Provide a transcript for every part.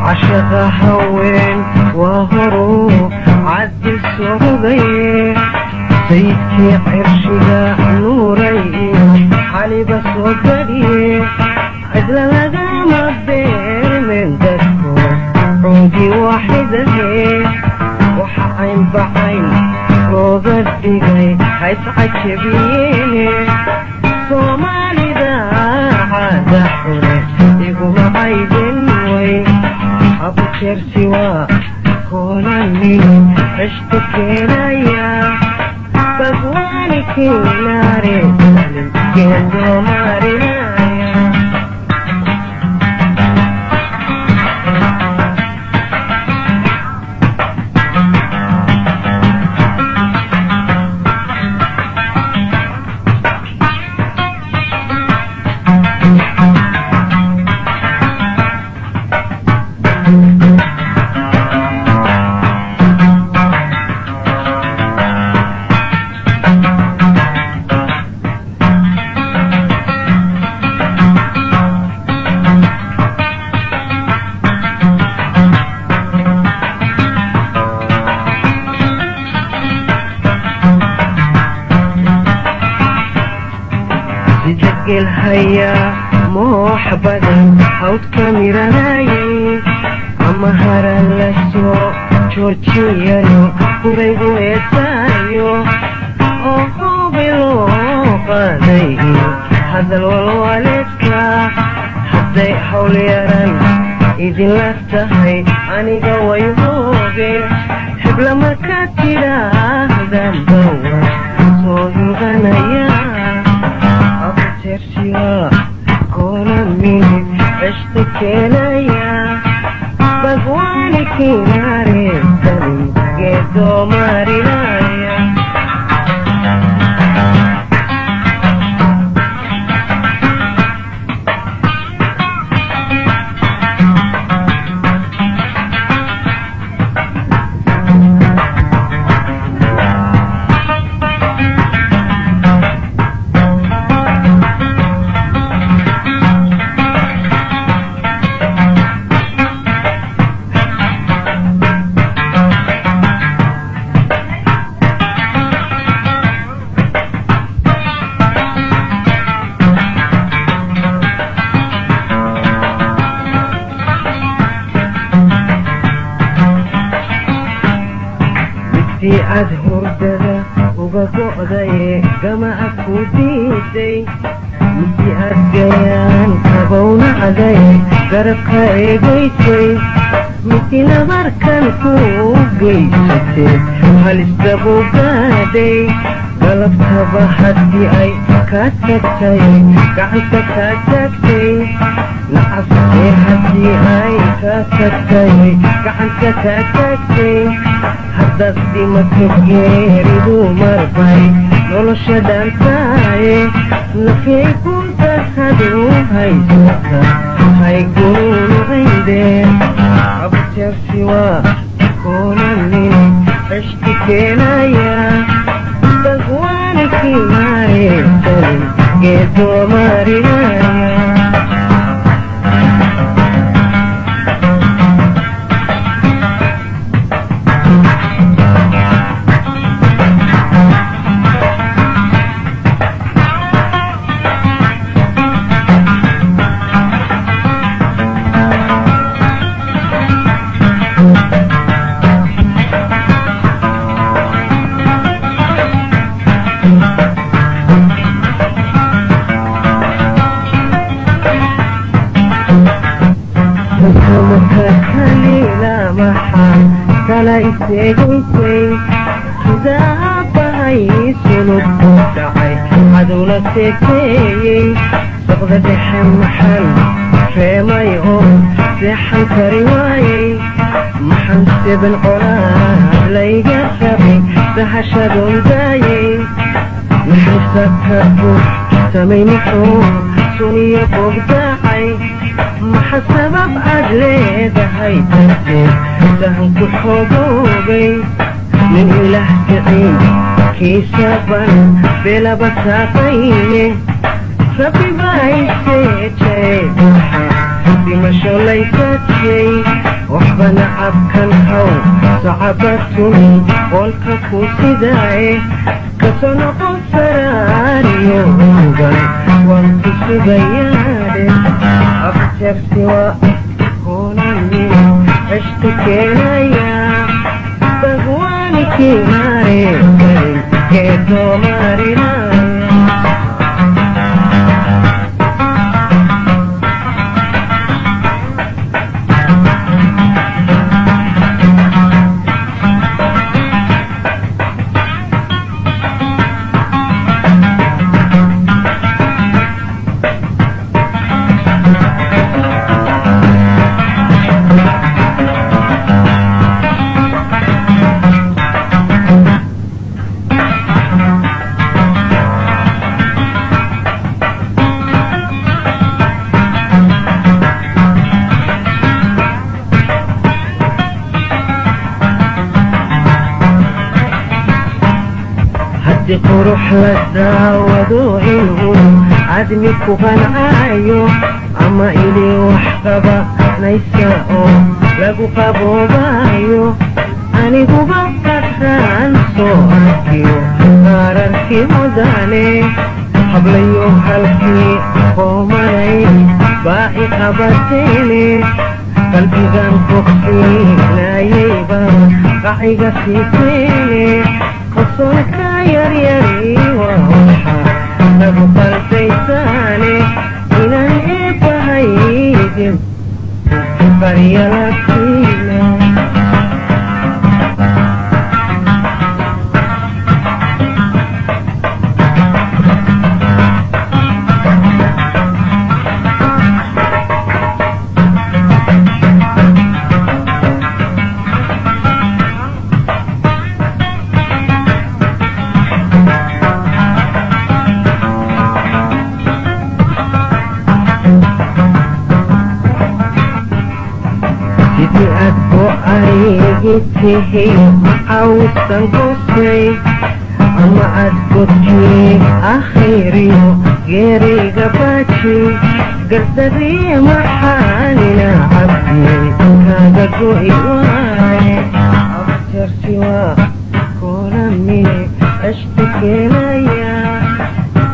عشق هوين وهرو عد السعودية سيدكي عرشها نوري علي بس وقدي عدل لقام الدير من دكو عودي واحدة وحعين بعين روضة دقاي هيسعد شبيني صومالي دا عادة حولي يقوم عايدين وي أبو ترسوا كولاني عشتك ليا بقواني كناري سلم كندو ماري الهيا محبدا حوت كاميرا لاي أما هرا لسو تورتيانو قريبو يتايو أوهو بلو قادي هذا الوالدك حتى حول يران إذن لفتحي عني قوي موغين حبل ما كاتلا ذنبوا صوي غنيا ترسيا كولاني اشتكي ليا بقواني كناري سلم كندو ماري لايا أدهر ددا وبقعدي كما أكودي دي متي أدقيان كبونا عدي قربك إيجيتي متي نبركن كوجيتي هالستبو قادي قلبك بحدي أي كاتكتي قعدك كاتكتي نعفتي حدي أي كاتكتي قعدك كاتكتي حدثتي مكيري دو مربي نولوشا دانتاي نفي كنت هدو هاي سوكا هاي كونو غيدي أبو ترسوا كوناني اشتكي ليا بقواني كناري سلم كندو ماري لايا كليلا محا كلا إستيجيتي كذا باي سنو دعي عدولا تكي سبغة حمحل فيما يقوم سيحن كريواي محن سيبن قرار ليقى سبي سحشدون داي محن ستهبو سمي محوم سوني فوق داعي محسبب أجلي دهي تنسي سهم كل حضوبي من إله تعين كيسابا بلا بساطيني ربي باي سيتشي بما شو ليست شي waxbana cabkan haw sacabatuni qolka ku sidaaye kasoo noqon faraariyo ugan waan ku sugayaadhe abjarsi waa kunani cishta keenaya bagwaanikii maare karin keedoo maarinaya haddii qurux la daawado inuu cadmi ku qancaayo ama inii wax qabanaysa oo lagu qaboobayo aniguba qadraan soo arkiyo qaararkii mudane hablayo halkii qoomanay baa i qabateene qalbigan bogsiinayayba qaciga siiseene qosolka yaryari waa waxaa lagu qalbaysaane inaan eebbahaydin baryalakiina sidii aad oo aygi tihi macawsan goosay ama aad godkii akhiriyo geeriga baaji gardarii maxaanina cabdiyey kaaga go'i waaye abjarsi waa kunani cishta keenaya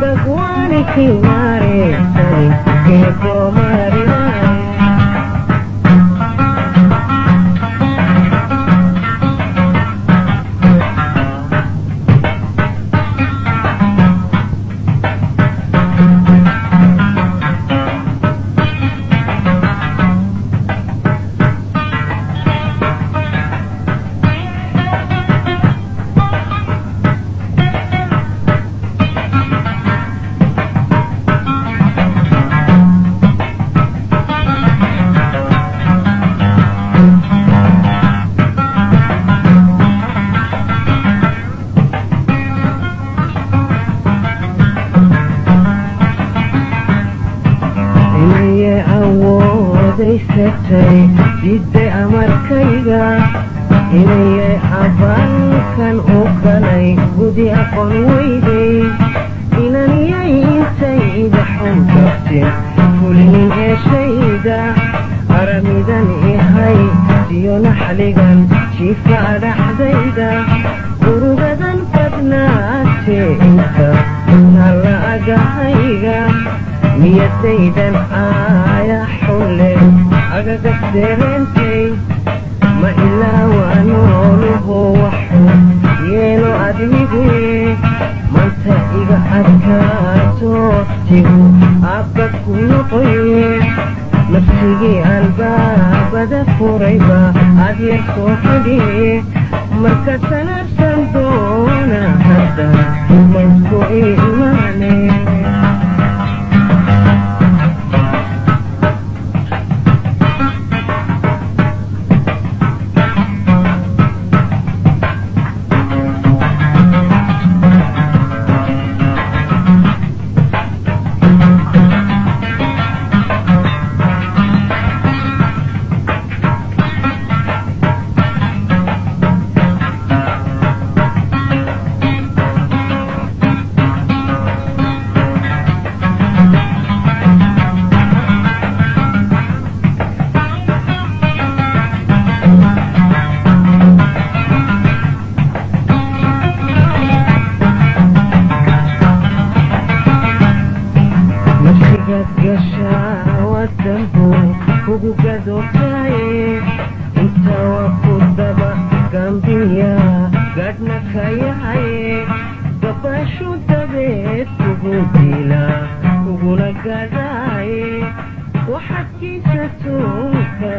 bagwaanikii maareysani keedoo maarinaya diiday amarkayga inayay abaalkan u galay gudi aqoon weyday inaniyay intayda xunkaftin fulinin eeshayda aramidan ihay siyo naxligan jiifa dhaxdayda urugadan badnaatee inta nalla agahayga niyadaydan aaya xulle agaga sereentay ma ilaawa nooluhu waxuu yeelo admiguye manta iga adkaato tigu abbad ku noqoye nafsigii albaabada furayba adyar soo xidhiye marka sanarsan doona hadda maysku imaane gashaa wadanku ugu gadootaye inta waa ku daba gambiya gadhna ka yahaye gabashu dabeed kugu dila kuguna gadaaye waxaad kiisa tuunka